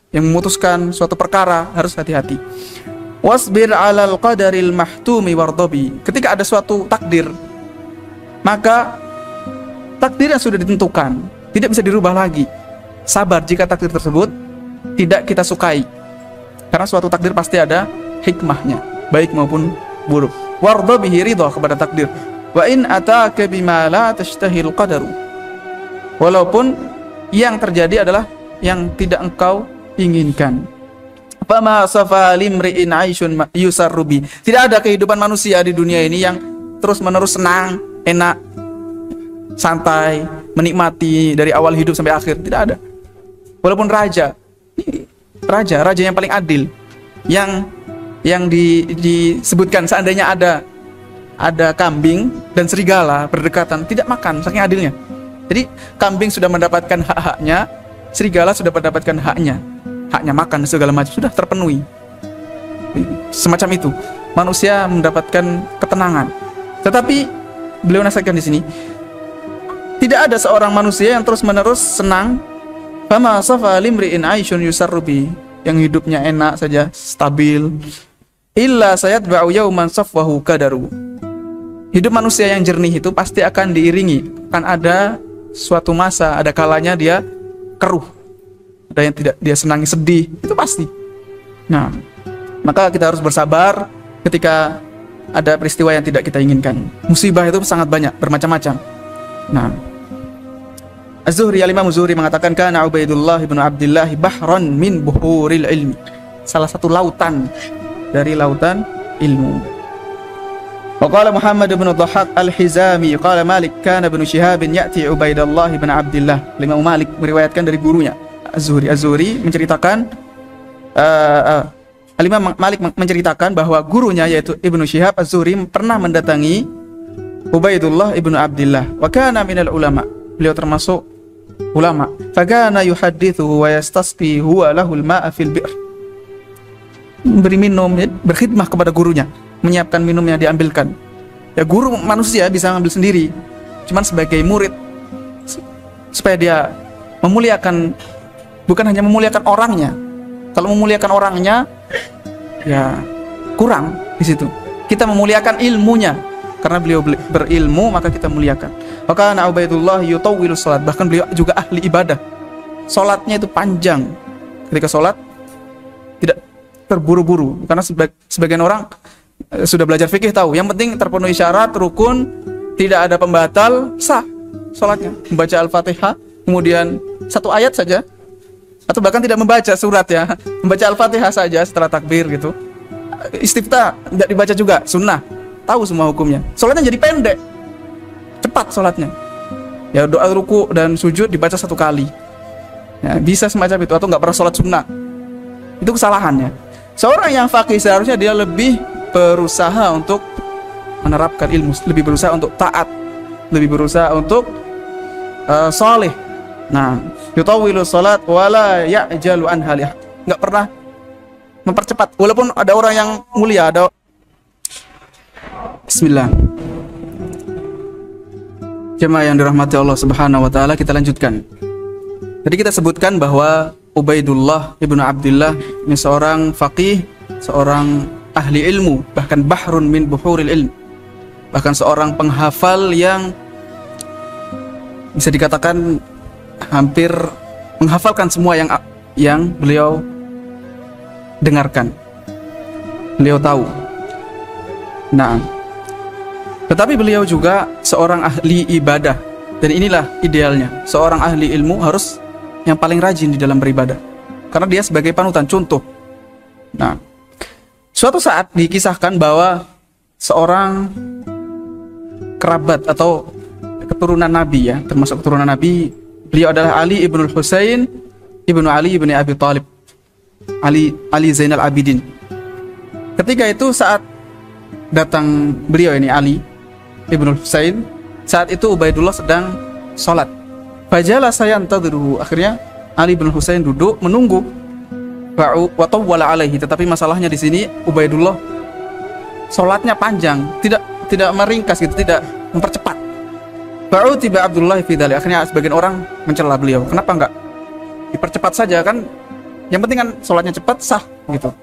yang memutuskan suatu perkara, harus hati-hati. Wasbir 'alal qadaril mahtumi wardabi. Ketika ada suatu takdir, maka takdir yang sudah ditentukan tidak bisa dirubah lagi. Sabar jika takdir tersebut tidak kita sukai. Karena suatu takdir pasti ada hikmahnya, baik maupun buruk. Wardabihi, ridha kepada takdir. Wa in ataka bima la tashtahil qadaru. Walaupun yang terjadi adalah yang tidak engkau inginkan. Fama safa limri'in 'aishun yusarrubi. Tidak ada kehidupan manusia di dunia ini yang terus-menerus senang, enak, santai, menikmati dari awal hidup sampai akhir. Tidak ada. Walaupun raja yang paling adil, yang disebutkan seandainya ada kambing dan serigala berdekatan, tidak makan saking adilnya. Jadi kambing sudah mendapatkan hak-haknya, serigala sudah mendapatkan haknya makan segala macam, sudah terpenuhi. Semacam itu manusia mendapatkan ketenangan. Tetapi beliau nasihatkan di sini, tidak ada seorang manusia yang terus-menerus senang. Fama safa limri'in 'aishun yusarrubi, yang hidupnya enak saja, stabil. Illa sayatba'u yauman safwahu kadaru. Hidup manusia yang jernih itu pasti akan diiringi, akan ada suatu masa, ada kalanya dia keruh. Ada yang tidak dia senangi, sedih, itu pasti. Nah, maka kita harus bersabar ketika ada peristiwa yang tidak kita inginkan. Musibah itu sangat banyak, bermacam-macam. Nah, Az-Zuhri, Al-Imam Az-Zuhri mengatakan, kana Ubaidullah ibn Abdullah bahran min buhuril ilmi. Salah satu lautan dari lautan ilmu. Wa qala Muhammad bin Dhahhak al-Hizami qala Malik kana ibnu Syihab ya'ti Ubaidullah bin Abdullah. Imam Malik meriwayatkan dari gurunya Az-Zuhri. Az-Zuhri menceritakan Imam Malik menceritakan bahwa gurunya yaitu Ibnu Syihab Az-Zuhri pernah mendatangi Ubaidullah ibnu Abdullah. Wa kana minal ulama. Beliau termasuk ulama. Fa kana yuhaddithu wa yastasqi huwa lahul ma'a fil bi'r. Memberi minum, berkhidmah kepada gurunya, menyiapkan minumnya diambilkan. Ya guru manusia bisa ngambil sendiri, cuman sebagai murid supaya dia memuliakan, bukan hanya memuliakan orangnya. Kalau memuliakan orangnya ya kurang di situ. Kita memuliakan ilmunya, karena beliau berilmu maka kita muliakan. Maka Ubaidullah yutawwilu salat, bahkan beliau juga ahli ibadah. Salatnya itu panjang. Ketika salat tidak terburu-buru, karena sebagian orang sudah belajar fikih tahu, yang penting terpenuhi syarat, rukun, tidak ada pembatal, sah salatnya. Membaca Al-Fatihah, kemudian satu ayat saja, atau bahkan tidak membaca surat ya, membaca Al-Fatihah saja setelah takbir gitu. Istiftah tidak dibaca juga, sunnah, tahu semua hukumnya. Salatnya jadi pendek, cepat salatnya. Ya doa ruku dan sujud dibaca satu kali. Ya, bisa semacam itu, atau nggak pernah salat sunnah. Itu kesalahannya. Seorang yang faqih seharusnya dia lebih berusaha untuk menerapkan ilmu, lebih berusaha untuk taat, lebih berusaha untuk saleh. Nah, yutawwilu salat wala ya'jalu anha, enggak pernah mempercepat. Walaupun ada orang yang mulia, ada Bismillah. Jemaah yang dirahmati Allah Subhanahu wa taala, kita lanjutkan. Tadi kita sebutkan bahwa Ubaidullah ibnu Abdullah ini seorang faqih, seorang ahli ilmu, bahkan bahrun min buhuril ilm, bahkan seorang penghafal yang bisa dikatakan hampir menghafalkan semua yang beliau dengarkan, beliau tahu. Nah, tetapi beliau juga seorang ahli ibadah, dan inilah idealnya. Seorang ahli ilmu harus yang paling rajin di dalam beribadah, karena dia sebagai panutan, contoh. Nah, suatu saat dikisahkan bahwa seorang kerabat atau keturunan Nabi, ya, termasuk keturunan Nabi, beliau adalah Ali ibnul Husain ibnu Ali ibn Abi Thalib, Ali Zainal Abidin. Ketika itu saat datang beliau ini Ali ibnul Husain, saat itu Ubaidullah sedang sholat. Fajala sayantadhiruhu, akhirnya Ali bin Husain duduk menunggu. Wa tawwala alaihi, tetapi masalahnya di sini Ubaidullah salatnya panjang, tidak meringkas gitu, tidak mempercepat. Ba'u tiba Abdullah fi dzalik, akhirnya sebagian orang mencela beliau, kenapa enggak dipercepat saja, kan yang penting kan salatnya cepat, sah gitu.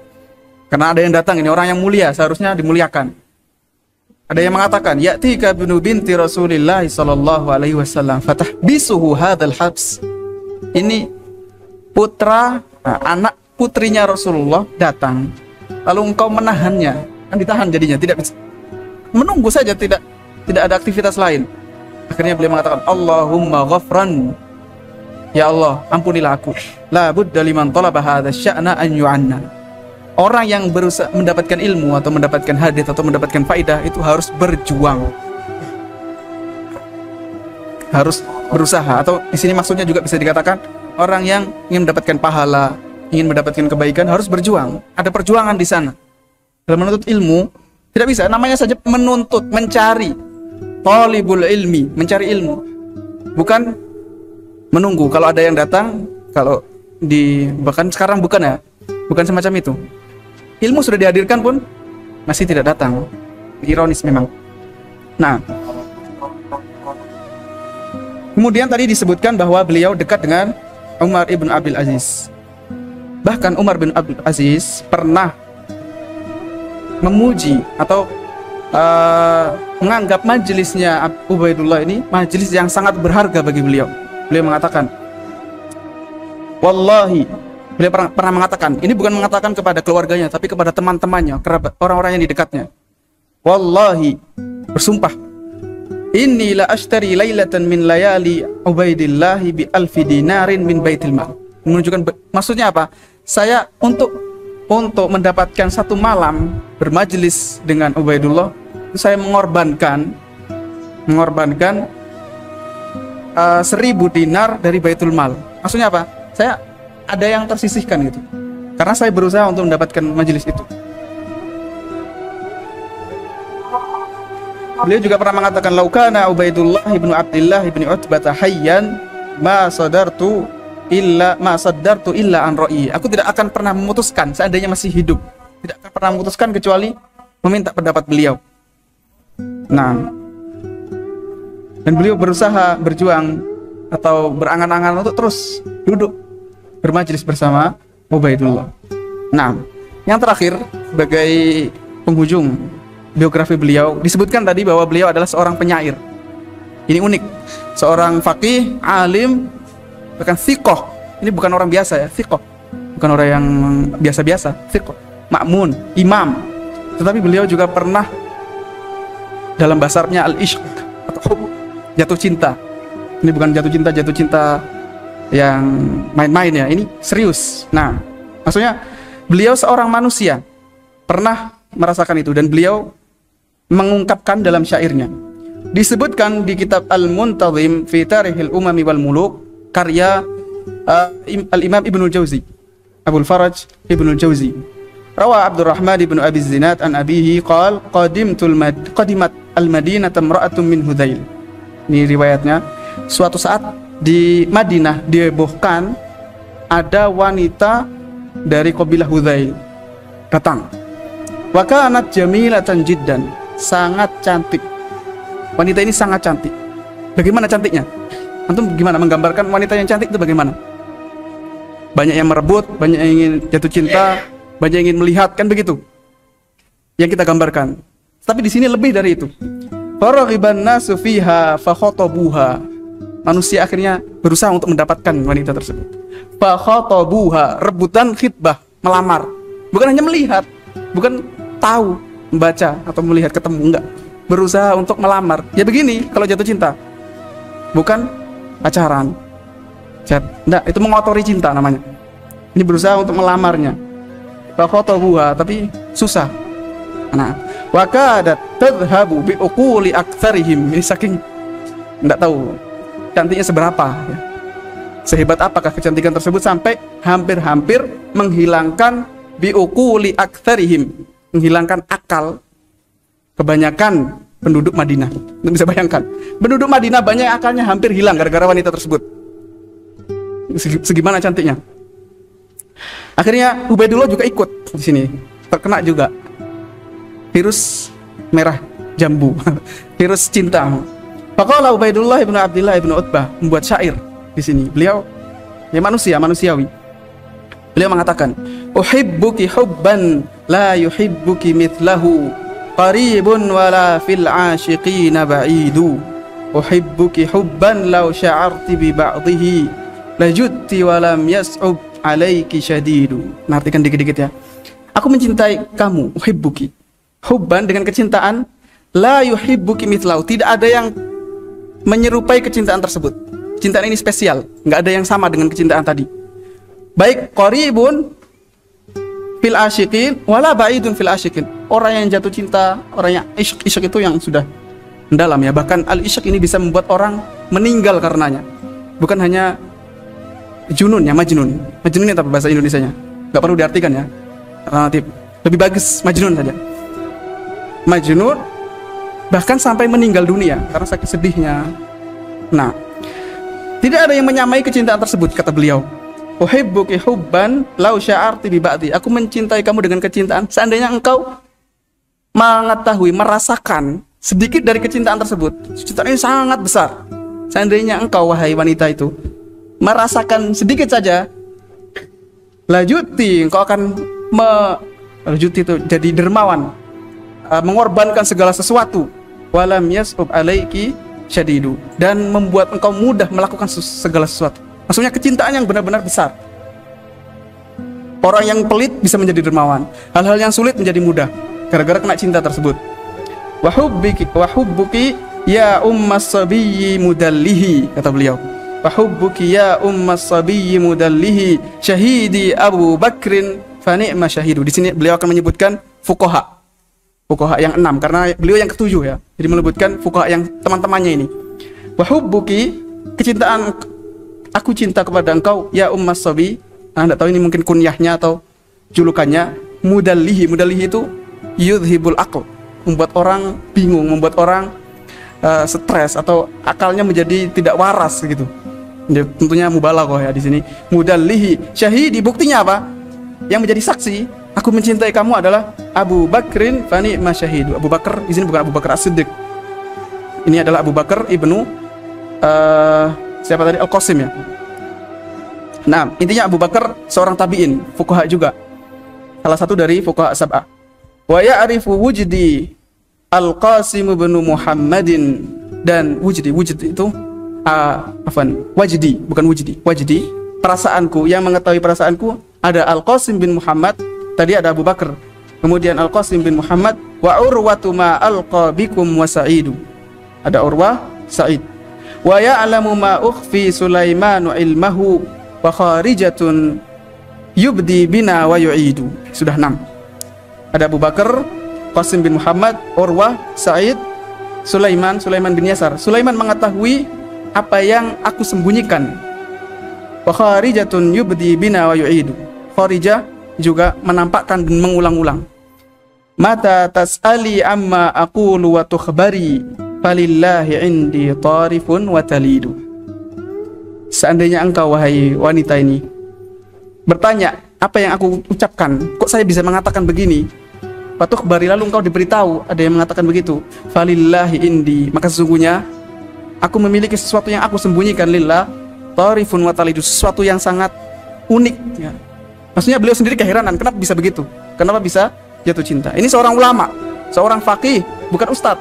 Karena ada yang datang, ini orang yang mulia, seharusnya dimuliakan. Ada yang mengatakan, ya'tika binu binti Rasulillah sallallahu alaihi wasallam fatahbisuhu hadzal habs. Ini putra, anak putrinya Rasulullah datang, lalu engkau menahannya, kan ditahan jadinya, tidak bisa menunggu saja, tidak ada aktivitas lain. Akhirnya beliau mengatakan, Allahumma ghafran, ya Allah ampunilah aku, la budda liman talaba hadza sya'na an yu'anna. Orang yang berusaha mendapatkan ilmu atau mendapatkan hadits atau mendapatkan faidah itu harus berjuang, harus berusaha. Atau di sini maksudnya juga bisa dikatakan orang yang ingin mendapatkan pahala, ingin mendapatkan kebaikan harus berjuang. Ada perjuangan di sana. Dalam menuntut ilmu tidak bisa namanya saja menuntut, mencari. Talibul ilmi, mencari ilmu, bukan menunggu. Kalau ada yang datang, kalau bahkan sekarang bukan semacam itu. Ilmu sudah dihadirkan pun masih tidak datang. Ironis memang. Nah, kemudian tadi disebutkan bahwa beliau dekat dengan Umar ibn Abdul Aziz. Bahkan Umar bin Abdul Aziz pernah memuji atau menganggap majelisnya Ubaidullah ini majelis yang sangat berharga bagi beliau. Beliau mengatakan, wallahi, beliau pernah mengatakan, ini bukan mengatakan kepada keluarganya, tapi kepada teman-temannya, kerabat, orang-orang yang di dekatnya. Wallahi, bersumpah, inni la ashtari lailatan min layali Ubaidillah bi alfi dinarin min baitil mal. Menunjukkan, maksudnya apa? Saya untuk mendapatkan satu malam bermajelis dengan Ubaidullah, saya mengorbankan 1.000 dinar dari Baitul Mal. Maksudnya apa? Saya ada yang tersisihkan gitu. Karena saya berusaha untuk mendapatkan majelis itu. Beliau juga pernah mengatakan, laukana Ubaidullah ibnu Abdillah ibnu Utbah hayyan ma sadartu illa an ra'i. Aku tidak akan pernah memutuskan seandainya masih hidup. Tidak akan pernah memutuskan kecuali meminta pendapat beliau. Nah, dan beliau berusaha berjuang atau berangan-angan untuk terus duduk bermajelis bersama Ubaidullah. Nah, yang terakhir sebagai penghujung biografi beliau, disebutkan tadi bahwa beliau adalah seorang penyair. Ini unik, seorang faqih, alim, bahkan thiqah. Ini bukan orang biasa ya, thiqah. Bukan orang yang biasa-biasa, thiqah, ma'mun, imam. Tetapi beliau juga pernah dalam bahasa Arabnya al-ishq atau hub, jatuh cinta. Ini bukan jatuh cinta yang main-main ya, ini serius. Nah, maksudnya beliau seorang manusia pernah merasakan itu, dan beliau mengungkapkan dalam syairnya. Disebutkan di kitab Al-Muntazim fi Tarikhil Umami wal Muluk, karya Al-Imam Ibnul Jauzi, Abul Faraj Ibnul Jauzi. Rawa Abdurrahman ibnu Abi Zinad an abihi qal qadimat al-Madinah imra'atun min Hudzail. Ini riwayatnya, suatu saat di Madinah dihebohkan ada wanita dari kabilah Hudzail datang. Wa kanat jamilatan jiddan, sangat cantik. Wanita ini sangat cantik. Bagaimana cantiknya? Antum gimana menggambarkan wanita yang cantik itu bagaimana? Banyak yang merebut, banyak yang ingin jatuh cinta, banyak yang ingin melihat, kan begitu yang kita gambarkan. Tapi di sini lebih dari itu. Faraghiban nasu fiha fa khatabuha. Manusia akhirnya berusaha untuk mendapatkan wanita tersebut. Fa khatabuha, rebutan khitbah, melamar. Bukan hanya melihat, bukan tahu, membaca atau melihat ketemu, enggak. Berusaha untuk melamar. Ya begini kalau jatuh cinta. Bukan pacaran. Enggak, itu mengotori cinta namanya. Ini berusaha untuk melamarnya. Fa khatabuha, tapi susah. Nah, wa kadat tadhhabu bi uquli aktsarihim. Ini saking enggak tahu cantiknya seberapa ya. Sehebat apakah kecantikan tersebut sampai hampir-hampir menghilangkan bi uquli aktsarihim, menghilangkan akal kebanyakan penduduk Madinah. Anda bisa bayangkan, penduduk Madinah banyak akalnya hampir hilang gara-gara wanita tersebut. Segimana cantiknya. Akhirnya Ubaidullah juga ikut di sini, terkena juga virus merah jambu, virus cinta. Faqala Ubaidullah ibnu Abdillah ibnu Utbah, membuat syair di sini. Beliau ya manusiawi. Beliau mengatakan, uhibbuki hubban la yuhibbuki mithlahu, qaribun wala fil ashiqina ba'idu. Uhibbuki hubban law sya'arti bi ba'dihi, lajutti walam yas'ub alaiki syadidu. Nartikan dikit-dikit ya. Aku mencintai kamu, uhibbuki. Hubban dengan kecintaan, la yuhibbuki mithlahu, tidak ada yang menyerupai kecintaan tersebut. Cintaan ini spesial, nggak ada yang sama dengan kecintaan tadi. Baik qaribun fil asyiqin wala ba'idun fil asyiqin. Orang yang jatuh cinta, orang yang isyq itu yang sudah mendalam ya. Bahkan al-isyq ini bisa membuat orang meninggal karenanya. Bukan hanya junun ya, majnun. Majnun itu apa bahasa Indonesianya? Nggak perlu diartikan ya. Alternatif. Lebih bagus majnun saja. Majnun bahkan sampai meninggal dunia karena sakit sedihnya. Nah, tidak ada yang menyamai kecintaan tersebut, kata beliau. Uhibbuki hubban law sya'arti bi ba'di. Aku mencintai kamu dengan kecintaan seandainya engkau mengetahui, merasakan sedikit dari kecintaan tersebut. Kecintaan ini sangat besar. Seandainya engkau, wahai wanita itu, merasakan sedikit saja, lajuti, engkau akan lajuti itu jadi dermawan, mengorbankan segala sesuatu, walam yas'ub alaiki syadidu, dan membuat engkau mudah melakukan segala sesuatu. Maksudnya kecintaan yang benar-benar besar. Orang yang pelit bisa menjadi dermawan, hal-hal yang sulit menjadi mudah gara-gara kena cinta tersebut. Wa hubbuki ya ummas sabiyyi mudallihi, kata beliau. Wa hubbuki ya ummas sabiyyi mudallihi syahidi Abu Bakrin fa ni'ma syahidu. Di sini beliau akan menyebutkan fuqaha. fuqaha yang 6 karena beliau yang ke-7 ya. Jadi menyebutkan fuqaha yang teman-temannya ini. Wa hubbuki, kecintaan aku cinta kepada engkau ya ummas sabi. Enggak tahu ini mungkin kunyahnya atau julukannya, mudallihi. Mudallihi itu yudhibul aql, membuat orang bingung, membuat orang stres atau akalnya menjadi tidak waras gitu. Jadi, tentunya mubalaghah ya di sini. Mudallihi, syahidi, buktinya apa? Yang menjadi saksi aku mencintai kamu adalah Abu Bakrin fani masyahidu. Abu Bakar di sini bukan Abu Bakar As-Siddiq. Ini adalah Abu Bakar ibnu siapa tadi? Al-Qasim ya. Nah, intinya Abu Bakar seorang tabi'in, fuqaha juga. Salah satu dari fuqaha sab'ah. Wa ya'rifu wujdi Al-Qasim bin Muhammadin, dan wujdi itu wajdi, bukan wujdi. Wajdi, perasaanku, yang mengetahui perasaanku ada Al-Qasim bin Muhammad, tadi ada Abu Bakar. Kemudian Al-Qasim bin Muhammad wa urwatu ma alqa bikum wa sa'idu. Ada Urwah, Sa'id. Wa ya'lamu ma ukhfi Sulaimanu ilmahu wa kharijatun yubdi bina wa yu'idu. Sudah 6. Ada Abu Bakar, Qasim bin Muhammad, Urwah, Sa'id, Sulaiman bin Yasar. Sulaiman mengetahui apa yang aku sembunyikan. Wa kharijatun yubdi bina wa yu'idu. Kharijah juga menampakkan dan mengulang-ulang. Mata tas'ali amma aqulu wa tukhbari falillahi indi tarifun wa talidu. Seandainya engkau wahai wanita ini bertanya apa yang aku ucapkan, kok saya bisa mengatakan begini? Fatukhbari, lalu engkau diberitahu ada yang mengatakan begitu. Falillahi indi, maka sesungguhnya aku memiliki sesuatu yang aku sembunyikan. Lillah tarifun wa talidu, sesuatu yang sangat unik ya. Maksudnya beliau sendiri keheranan, kenapa bisa begitu? Kenapa bisa jatuh cinta? Ini seorang ulama, seorang faqih, bukan ustadz,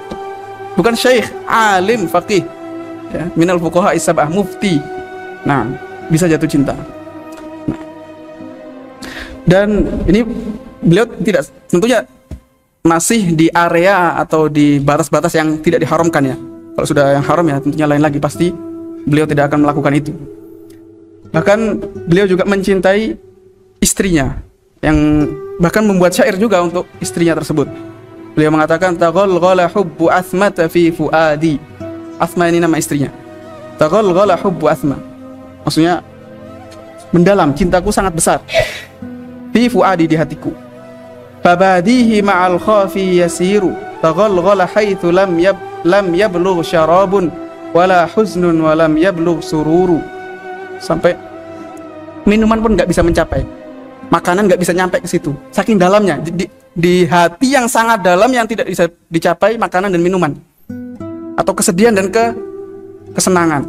bukan syekh, alim faqih ya, minal fuqaha sab'ah, mufti. Nah, bisa jatuh cinta. Nah. Dan ini beliau tidak, tentunya masih di area atau di batas-batas yang tidak diharamkan ya. Kalau sudah yang haram ya tentunya lain lagi, pasti beliau tidak akan melakukan itu. Bahkan beliau juga mencintai istrinya, yang bahkan membuat syair juga untuk istrinya tersebut. Beliau mengatakan taghalghala hubbu Asmata fi fuadi. Asma ini nama istrinya. Taghalghala hubbu Asma, maksudnya mendalam, cintaku sangat besar. Fi fuadi, di hatiku. Fabadihi ma'al khafi yasiru. Taghalghala haitsu lam yablugh syarabun wala huznun walam yablugh sururu. Sampai minuman pun nggak bisa mencapai, makanan nggak bisa nyampe ke situ, saking dalamnya. Di hati yang sangat dalam yang tidak bisa dicapai makanan dan minuman, atau kesedihan dan kesenangan.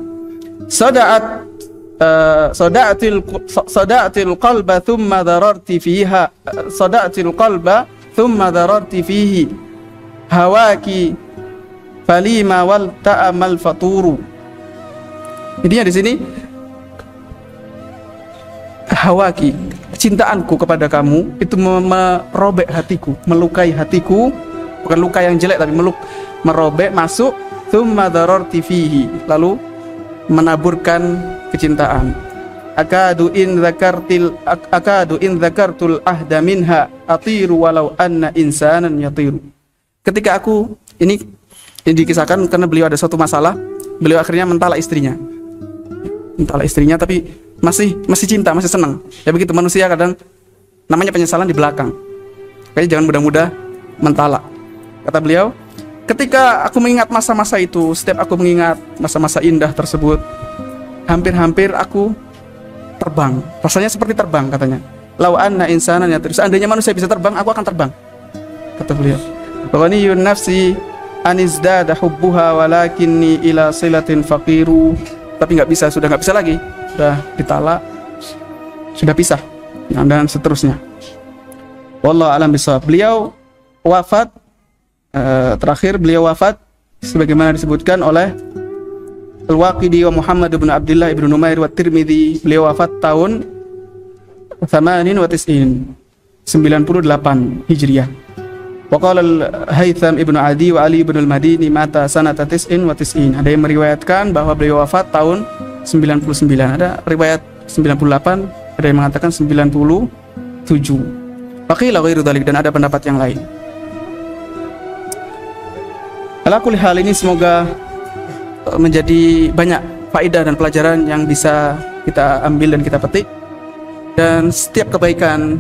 Sada'atil qalba thumma dararti fiha. Sada'atil qalba thumma dararti fihi. Hawaki falima wal ta'amal faturu. Intinya di sini hawaki, cintaanku kepada kamu itu merobek hatiku, melukai hatiku, bukan luka yang jelek tapi merobek, masuk. Thumma dararti fihi, lalu menaburkan kecintaan. Akadu in dzakartul ahda minha atiru walau anna insanan yatiru. Ketika aku ini dikisahkan karena beliau ada suatu masalah, beliau akhirnya mentalak istrinya. Tapi masih cinta, masih senang. Ya begitu manusia kadang, namanya penyesalan di belakang. Kayaknya jangan mudah-mudah mentalak. Kata beliau, ketika aku mengingat masa-masa itu, setiap aku mengingat masa-masa indah tersebut, hampir-hampir aku terbang. Rasanya seperti terbang, katanya. Lau anna insanan ya, seandainya manusia bisa terbang, aku akan terbang. Kata beliau, ghaniyun nafsi anizdada hubbuha walakinni ila silatin faqiru. Tapi sudah nggak bisa lagi, sudah ditalak, sudah pisah, dan seterusnya. Wallahu a'lam bishawab. Beliau wafat, terakhir beliau wafat sebagaimana disebutkan oleh Al-Waqidi wa Muhammad bin Abdullah ibn Numair wa Tirmidzi. Beliau wafat tahun 98 Hijriah. Wa qala Al-Haytham ibn Adi wa Ali ibn Al-Madini mata sanata 99. Ada yang meriwayatkan bahwa beliau wafat tahun 99. Ada riwayat 98, ada yang mengatakan 97. Waqila ghairu dzalik, dan ada pendapat yang lain. Ala kulli hal, ini semoga menjadi banyak faedah dan pelajaran yang bisa kita ambil dan kita petik. Dan setiap kebaikan,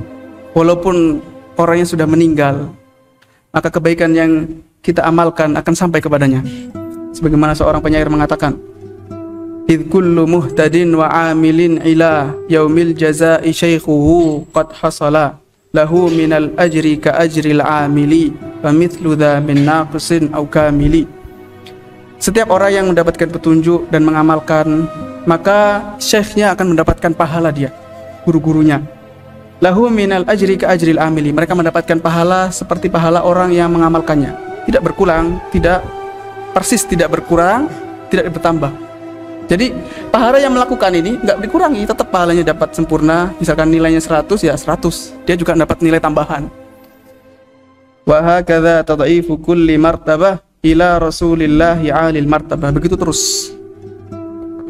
walaupun orangnya sudah meninggal, maka kebaikan yang kita amalkan akan sampai kepadanya. Sebagaimana seorang penyair mengatakan, "Idh kullu muhtadin wa amilin ila yaumil jazaa'i syaikhuhu qad hasala lahu minal ajri ka ajril amili wa mithlu dha min naqisin aw kamili." Setiap orang yang mendapatkan petunjuk dan mengamalkan, maka syekhnya akan mendapatkan pahala dia, guru-gurunya. Lahu minal ajri ka ajril amili, mereka mendapatkan pahala seperti pahala orang yang mengamalkannya, tidak berkurang, tidak persis, tidak berkurang, tidak bertambah. Jadi pahala yang melakukan ini nggak dikurangi, tetap pahalanya dapat sempurna. Misalkan nilainya 100, ya 100, dia juga dapat nilai tambahan. Wa hakadha tad'ifu kulli martabah ila rasulillahi alil martabah. Begitu terus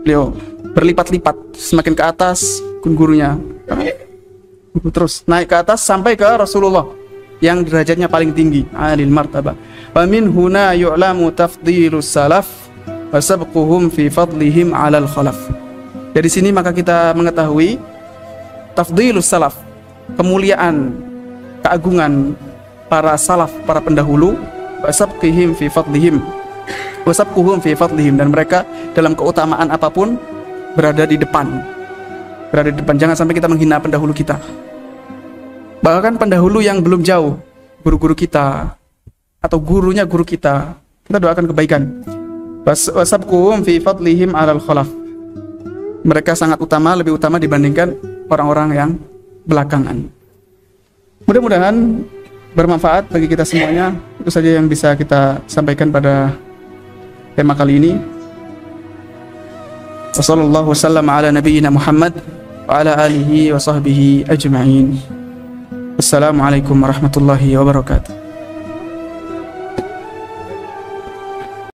beliau berlipat-lipat, semakin ke atas gurunya, terus naik ke atas sampai ke Rasulullah yang derajatnya paling tinggi, alil martabah. Wa min huna yu'lamu tafdilus salaf wa sabquhum fi fadlihim 'alal khalaf. Dari sini maka kita mengetahui tafdilus salaf, kemuliaan, keagungan para salaf, para pendahulu, wa sabqihim fi fadlihim, wa sabquhum fi fadlihim, dan mereka dalam keutamaan apapun berada di depan. Berada di depan. Jangan sampai kita menghina pendahulu kita. Bahkan pendahulu yang belum jauh, guru-guru kita atau gurunya guru kita doakan kebaikan. Wasabquhum fi fadlihim 'alal khalaf. Mereka sangat utama, lebih utama dibandingkan orang-orang yang belakangan. Mudah-mudahan bermanfaat bagi kita semuanya. Itu saja yang bisa kita sampaikan pada tema kali ini. Wassallallahu wasallam ala nabiyyina Muhammad wa ala alihi wa sahbihi ajma'in. Assalamualaikum warahmatullahi wabarakatuh.